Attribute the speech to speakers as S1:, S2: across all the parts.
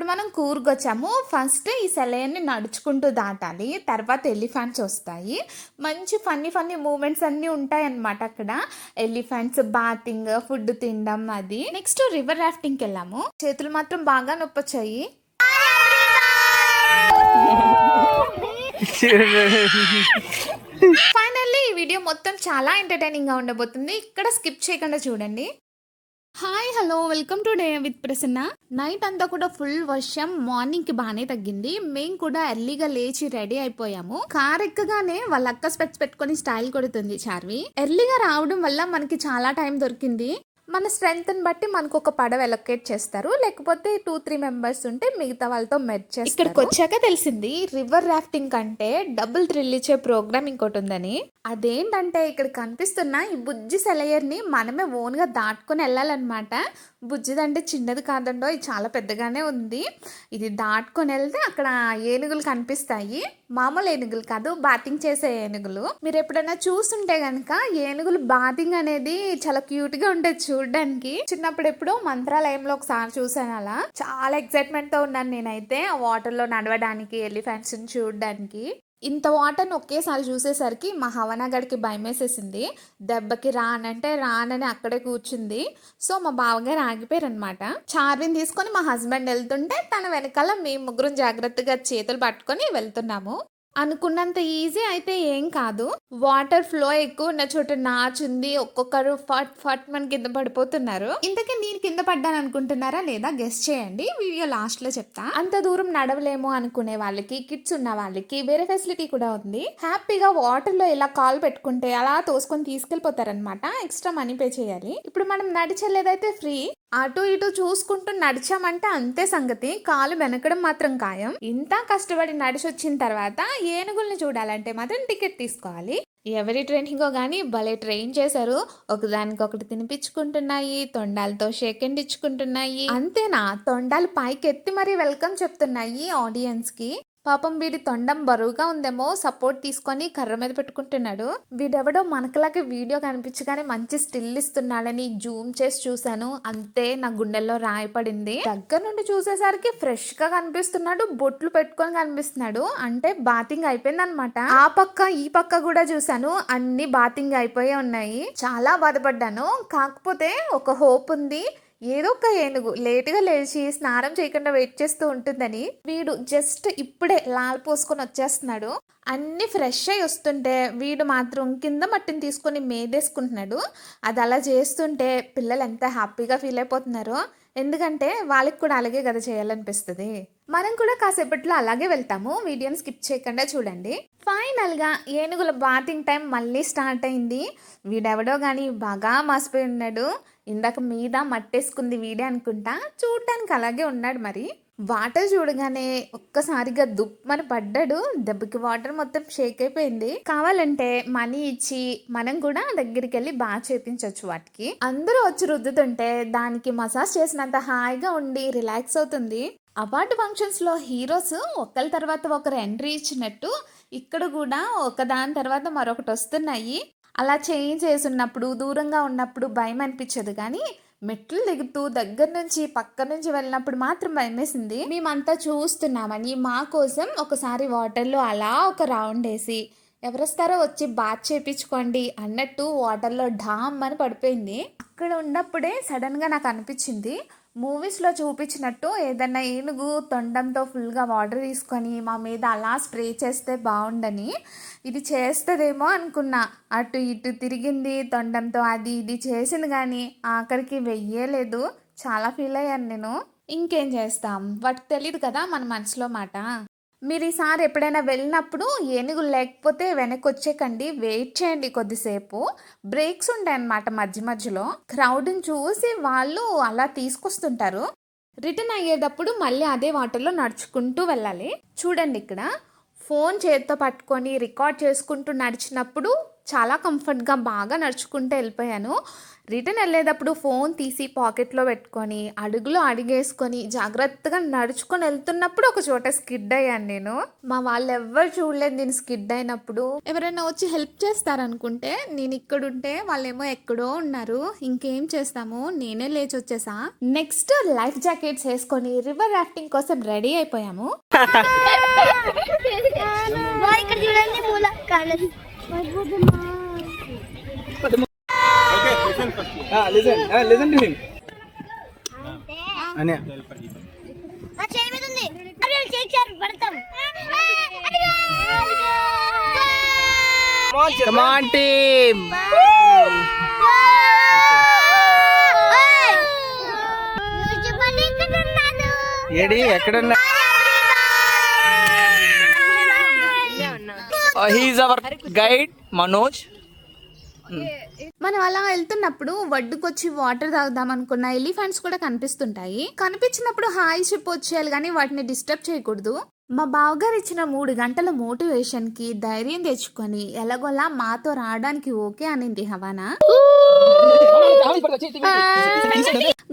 S1: ఇప్పుడు మనం కూర్గొచ్చాము. ఫస్ట్ ఈ సెలయర్‌ని నడుచుకుంటూ దాటాలి. తర్వాత ఎలిఫెంట్స్ వస్తాయి. మంచి ఫన్నీ మూవ్‌మెంట్స్ అన్నీ ఉంటాయన్నమాట అక్కడ. ఎలిఫెంట్స్ బాతింగ్, ఫుడ్ తినడం అది. నెక్స్ట్ రివర్ రాఫ్టింగ్‌కెళ్ళాము. చేతులు మాత్రం బాగా నొప్పొచ్చాయి. ఫైనల్లీ ఈ వీడియో మొత్తం చాలా ఎంటర్‌టైనింగ్‌గా ఉండబోతుంది. ఇక్కడ స్కిప్ చేయకుండా చూడండి. Hi hello welcome to day with Prasanna. Night అంతా కూడా ఫుల్ వర్షం, మార్నింగ్ కి బాగానే తగ్గింది. మేము కూడా ఎర్లీగా లేచి రెడీ అయిపోయాము. కార్ ఎక్కగానే వాళ్ళ అక్క స్పెక్ట్స్ పెట్టుకొని స్టైల్ కొడుతుంది చార్వి. ఎర్లీగా రావడం వల్ల మనకి చాలా టైం దొరికింది. మన స్ట్రెంగ్త్ని బట్టి మనకు ఒక పడవ ఎలొకేట్ చేస్తారు, లేకపోతే 2-3 మెంబర్స్ ఉంటే మిగతా వాళ్ళతో మెర్జ్ చేస్తారు. ఇక్కడికి వచ్చాక తెలిసింది రివర్ రాఫ్టింగ్ కంటే డబుల్ థ్రిల్ ఇచ్చే ప్రోగ్రామ్ ఇంకోటి ఉందని. అదేంటంటే ఇక్కడ కనిపిస్తున్న ఈ బుజ్జి సెలయర్ని మనమే ఓన్గా దాటుకొని వెళ్ళాలన్నమాట. బుజ్జిదంటే చిన్నది కాదండో, ఇది చాలా పెద్దగానే ఉంది. ఇది దాటుకొని వెళ్తే అక్కడ ఏనుగులు కనిపిస్తాయి. మామూలు ఏనుగులు కాదు, బాతింగ్ చేసే ఏనుగులు. మీరు ఎప్పుడైనా చూస్తుంటే గనక ఏనుగులు బాతింగ్ అనేది చాలా క్యూట్ గా ఉంటుంది చూడడానికి. చిన్నప్పుడు ఎప్పుడో మంత్రాలయంలో ఒకసారి చూసాను అలా. చాలా ఎక్సైట్మెంట్ తో ఉన్నాను నేనైతే ఆ వాటర్ లో నడవడానికి, ఎలిఫెంట్స్ ని చూడడానికి. ఇంత వాటర్ని ఒకేసారి చూసేసరికి మా హవనగడికి భయం వేసేసింది. దెబ్బకి రానంటే రానని అక్కడే కూర్చుంది. సో మా బావగారు ఆగిపోయారు అనమాట. చార్విని తీసుకొని మా హస్బెండ్ వెళ్తుంటే తన వెనకాల మేము ముగ్గురం జాగ్రత్తగా చేతులు పట్టుకొని వెళ్తున్నాము. అనుకున్నంత ఈజీ అయితే ఏం కాదు. వాటర్ ఫ్లో ఎక్కువ ఉన్న చోట నాచుంది. ఒక్కొక్కరు ఫట్ ఫట్ మన కింద పడిపోతున్నారు. ఇంతకీ నేను కింద పడ్డాను అనుకుంటున్నారా లేదా గెస్ట్ చేయండి, వీడియో లాస్ట్ లో చెప్తా. అంత దూరం నడవలేము అనుకునే వాళ్ళకి, కిడ్స్ ఉన్న వాళ్ళకి వేరే ఫెసిలిటీ కూడా ఉంది. హ్యాపీగా వాటర్ లో ఇలా కాల్ పెట్టుకుంటే అలా తోసుకొని తీసుకెళ్లిపోతారనమాట. ఎక్స్ట్రా మనీ పే చేయాలి. ఇప్పుడు మనం నడిచెళ్ళేదైతే ఫ్రీ. అటు ఇటు చూసుకుంటూ నడిచామంటే అంతే సంగతి. కాలు వెనకడం మాత్రం ఖాయం. ఇంత కష్టపడి నడిచి వచ్చిన తర్వాత ఏనుగుల్ని చూడాలంటే మాత్రం టికెట్ తీసుకోవాలి. ఎవరి ట్రైనింగో గానీ భలే ట్రైన్ చేశారు. ఒకదానికొకటి తినిపించుకుంటున్నాయి, తొండాలతో షేక్ హ్యాండ్ ఇచ్చుకుంటున్నాయి. అంతేనా, తొండాలు పైకి ఎత్తి మరీ వెల్కమ్ చెప్తున్నాయి ఆడియన్స్ కి. పాపం వీడి తొండం బరువుగా ఉందేమో, సపోర్ట్ తీసుకొని కర్ర మీద పెట్టుకుంటున్నాడు. వీడెవడో మనకలాగే వీడియో కనిపించగానే మంచి స్టిల్ ఇస్తున్నాడని జూమ్ చేసి చూశాను. అంతే నా గుండెల్లో రాయపడింది. దగ్గర నుండి చూసేసరికి ఫ్రెష్ గా కనిపిస్తున్నాడు, బొట్లు పెట్టుకొని కనిపిస్తున్నాడు. అంటే బాతింగ్ అయిపోయింది అనమాట. ఆ పక్క ఈ పక్క కూడా చూసాను, అన్ని బాతింగ్ అయిపోయి ఉన్నాయి. చాలా బాధపడ్డాను. కాకపోతే ఒక హోప్ ఉంది. ఏదో ఒక ఏనుగు లేటుగా లేచి స్నానం చేయకుండా వెయిట్ చేస్తూ ఉంటుందని. వీడు జస్ట్ ఇప్పుడే లాల్ పోసుకొని వచ్చేస్తున్నాడు. అన్ని ఫ్రెష్ అయి వస్తుంటే వీడు మాత్రం కింద మట్టిని తీసుకొని మేదేసుకుంటున్నాడు. అది అలా చేస్తుంటే పిల్లలు ఎంత హ్యాపీగా ఫీల్ అయిపోతున్నారో. ఎందుకంటే వాళ్ళకి కూడా అలాగే కదా చేయాలనిపిస్తుంది. మనం కూడా కాసేపట్లో అలాగే వెళ్తాము. వీడియోని స్కిప్ చేయకుండా చూడండి. ఫైనల్ గా ఏనుగుల బాతింగ్ టైం మళ్ళీ స్టార్ట్ అయింది. వీడెవడో గానీ బాగా మాసిపోయి ఉన్నాడు. ఇందాక మీద మట్టేసుకుంది వీడే అనుకుంటా. చూడటానికి అలాగే ఉన్నాడు. మరి వాటర్ చూడగానే ఒక్కసారిగా దుప్పమని పడ్డాడు. దెబ్బకి వాటర్ మొత్తం షేక్ అయిపోయింది. కావాలంటే మనీ ఇచ్చి మనం కూడా దగ్గరికి వెళ్ళి బాగా చేపించవచ్చు వాటికి. అందరూ వచ్చి రుద్దుతుంటే దానికి మసాజ్ చేసినంత హాయిగా ఉండి రిలాక్స్ అవుతుంది. అవార్డు ఫంక్షన్స్ లో హీరోస్ ఒకరి తర్వాత ఒకరు ఎంట్రీ ఇచ్చినట్టు ఇక్కడ కూడా ఒకదాని తర్వాత మరొకటి వస్తున్నాయి. అలా చేంజ్ చేసున్నప్పుడు, దూరంగా ఉన్నప్పుడు భయం అనిపించదు, కానీ మెట్లు దిగుతూ దగ్గర నుంచి పక్క నుంచి వెళ్ళినప్పుడు మాత్రం భయం వేసింది. మేమంతా చూస్తున్నామని మా కోసం ఒకసారి వాటర్లో అలా ఒక రౌండ్ వేసి ఎవరొస్తారో వచ్చి బాత్ చేపించుకోండి అన్నట్టు వాటర్లో ఢామ్ అని పడిపోయింది. అక్కడ ఉన్నప్పుడే సడన్ గా నాకు అనిపించింది, మూవీస్లో చూపించినట్టు ఏదన్నా ఏనుగు తొండంతో ఫుల్గా వాటర్ తీసుకొని మా మీద అలా స్ప్రే చేస్తే బాగుండని. ఇది చేస్తుందేమో అనుకున్నా. అటు ఇటు తిరిగింది తొండంతో, అది ఇది చేసింది, కానీ ఆఖరికి వెయ్యలేదు. చాలా ఫీల్ అయ్యాను నేను. ఇంకేం చేస్తాం, వాటికి తెలియదు కదా మన మనసులో మాట. మీరు ఈసారి ఎప్పుడైనా వెళ్ళినప్పుడు ఏనుగులు లేకపోతే వెనక్కి వచ్చేకండి, వెయిట్ చేయండి కొద్దిసేపు. బ్రేక్స్ ఉంటాయి అన్నమాట మధ్య మధ్యలో. క్రౌడ్ని చూసి వాళ్ళు అలా తీసుకొస్తుంటారు. రిటర్న్ అయ్యేటప్పుడు మళ్ళీ అదే వాటర్లో నడుచుకుంటూ వెళ్ళాలి. చూడండి, ఇక్కడ ఫోన్ చేతితో పట్టుకొని రికార్డ్ చేసుకుంటూ నడిచినప్పుడు చాలా కంఫర్ట్గా బాగా నడుచుకుంటూ వెళ్ళిపోయాను. రిటర్న్ వెళ్ళేటప్పుడు ఫోన్ తీసి పాకెట్లో పెట్టుకొని అడుగులో అడిగేసుకొని జాగ్రత్తగా నడుచుకొని వెళ్తున్నప్పుడు ఒక చోట స్కిడ్ అయ్యాను నేను. మా వాళ్ళు ఎవ్వరు చూడలేదు నేను స్కిడ్ అయినప్పుడు. ఎవరైనా వచ్చి హెల్ప్ చేస్తారనుకుంటే నేను ఇక్కడుంటే వాళ్ళేమో ఎక్కడో ఉన్నారు. ఇంకేం చేస్తాము, నేనే లేచి వచ్చేసా. నెక్స్ట్ లైఫ్ జాకెట్స్ వేసుకొని రివర్ రాఫ్టింగ్ కోసం రెడీ అయిపోయాము.
S2: Listen to him. Anya. Come on, team. Yedi, ekkadunna? He is our guide, Manoj.
S1: మనం అలా వెళ్తున్నప్పుడు ఒడ్డుకొచ్చి వాటర్ తాగుదాం అనుకున్న ఎలిఫెంట్స్ కూడా కనిపిస్తుంటాయి. కనిపించినప్పుడు హాయ్ చెప్పొచ్చేయాలి కానీ వాటిని డిస్టర్బ్ చేయకూడదు. మా బావగారు ఇచ్చిన 3 గంటల మోటివేషన్ కి ధైర్యం తెచ్చుకొని ఎలాగోలా మాతో రావడానికి ఓకే అనింది హవానా.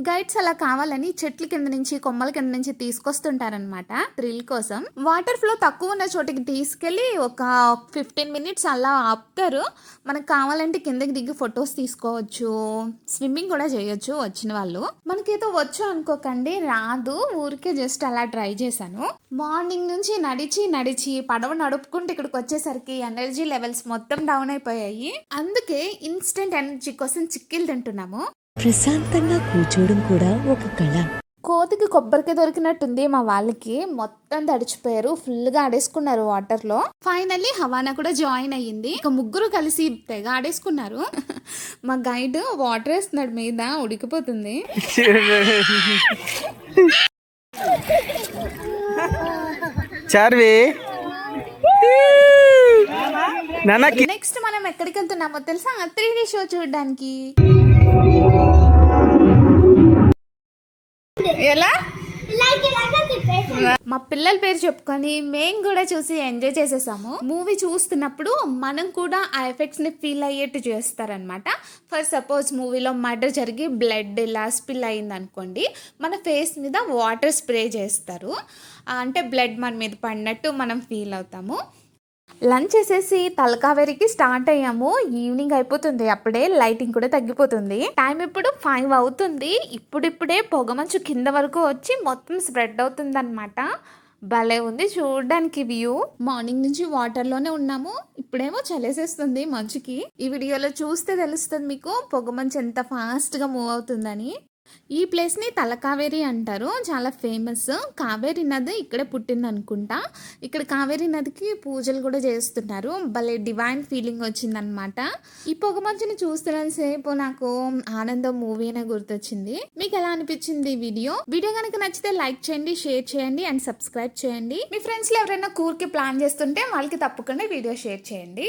S1: గైడ్స్ అలా కావాలని చెట్ల కింద నుంచి కొమ్మల కింద నుంచి తీసుకొస్తుంటారనమాట థ్రిల్ కోసం. వాటర్ ఫ్లో తక్కువ ఉన్న చోటికి తీసుకెళ్లి ఒక 15 మినిట్స్ అలా ఆపుతారు. మనకు కావాలంటే కిందకి దిగి ఫొటోస్ తీసుకోవచ్చు, స్విమ్మింగ్ కూడా చేయొచ్చు వచ్చిన వాళ్ళు. మనకేదో వచ్చు అనుకోకండి, రాదు, ఊరికే జస్ట్ అలా ట్రై చేశాను. మార్నింగ్ నుంచి నడిచి పడవ నడుపుకుంటూ ఇక్కడికి వచ్చేసరికి ఎనర్జీ లెవెల్స్ మొత్తం డౌన్ అయిపోయాయి. అందుకే ఇన్స్టెంట్ ఎనర్జీ కోసం చిక్కీలు తింటున్నాము.
S3: ప్రశాంతంగా కూర్చోవడం కూడా ఒక కళ.
S1: కోతికి కొబ్బరికాయ దొరికినట్టుంది మా వాళ్ళకి. మొత్తం తడిచిపోయారు, ఫుల్ గా ఆడేసుకున్నారు వాటర్ లో. ఫైనల్లీ హవానా కూడా జాయిన్ అయ్యింది. ఇక ముగ్గురు కలిసి తెగ ఆడేసుకున్నారు. మా గైడ్ వాటర్ వేస్తున్నాడు మీద, ఉడికిపోతుంది.
S2: చార్వి
S1: నెక్స్ట్ మనం ఎక్కడికి వెళ్తున్నామో తెలుసా? 3D షో చూడడానికి. ఎలా మా పిల్లల పేరు చెప్పుకొని మేము కూడా చూసి ఎంజాయ్ చేసేసాము. మూవీ చూస్తున్నప్పుడు మనం కూడా ఆ ఎఫెక్ట్స్ ని ఫీల్ అయ్యేట్టు చేస్తారనమాట. ఫర్ సపోజ్ మూవీలో మర్డర్ జరిగి బ్లడ్ ఇలా స్పిల్ అయింది అనుకోండి, మన ఫేస్ మీద వాటర్ స్ప్రే చేస్తారు. అంటే బ్లడ్ మన మీద పడినట్టు మనం ఫీల్ అవుతాము. లంచ్ చేసేసి తలకావేరికి స్టార్ట్ అయ్యాము. ఈవినింగ్ అయిపోతుంది, అప్పుడే లైటింగ్ కూడా తగ్గిపోతుంది. టైం ఇప్పుడు 5 అవుతుంది. ఇప్పుడిప్పుడే పొగమంచు కింద వరకు వచ్చి మొత్తం స్ప్రెడ్ అవుతుంది అనమాట. భలే ఉంది చూడడానికి వ్యూ. మార్నింగ్ నుంచి వాటర్లోనే ఉన్నాము, ఇప్పుడేమో చలేసేస్తుంది మంచుకి. ఈ వీడియోలో చూస్తే తెలుస్తుంది మీకు పొగమంచు ఎంత ఫాస్ట్గా మూవ్ అవుతుందని. ఈ ప్లేస్ని తలకావేరి అంటారు, చాలా ఫేమస్. కావేరి నది ఇక్కడే పుట్టింది అనుకుంటా. ఇక్కడ కావేరి నదికి పూజలు కూడా చేస్తున్నారు. భలే డివైన్ ఫీలింగ్ వచ్చిందనమాట. ఈ పొగమంచుని చూస్తున్నంతసేపు నాకు ఆనందం మూవీ అనే గుర్తొచ్చింది. మీకు ఎలా అనిపించింది వీడియో కనుక నచ్చితే లైక్ చేయండి, షేర్ చేయండి అండ్ సబ్స్క్రైబ్ చేయండి. మీ ఫ్రెండ్స్లో ఎవరైనా కూర్కి ప్లాన్ చేస్తుంటే వాళ్ళకి తప్పకుండా వీడియో షేర్ చేయండి.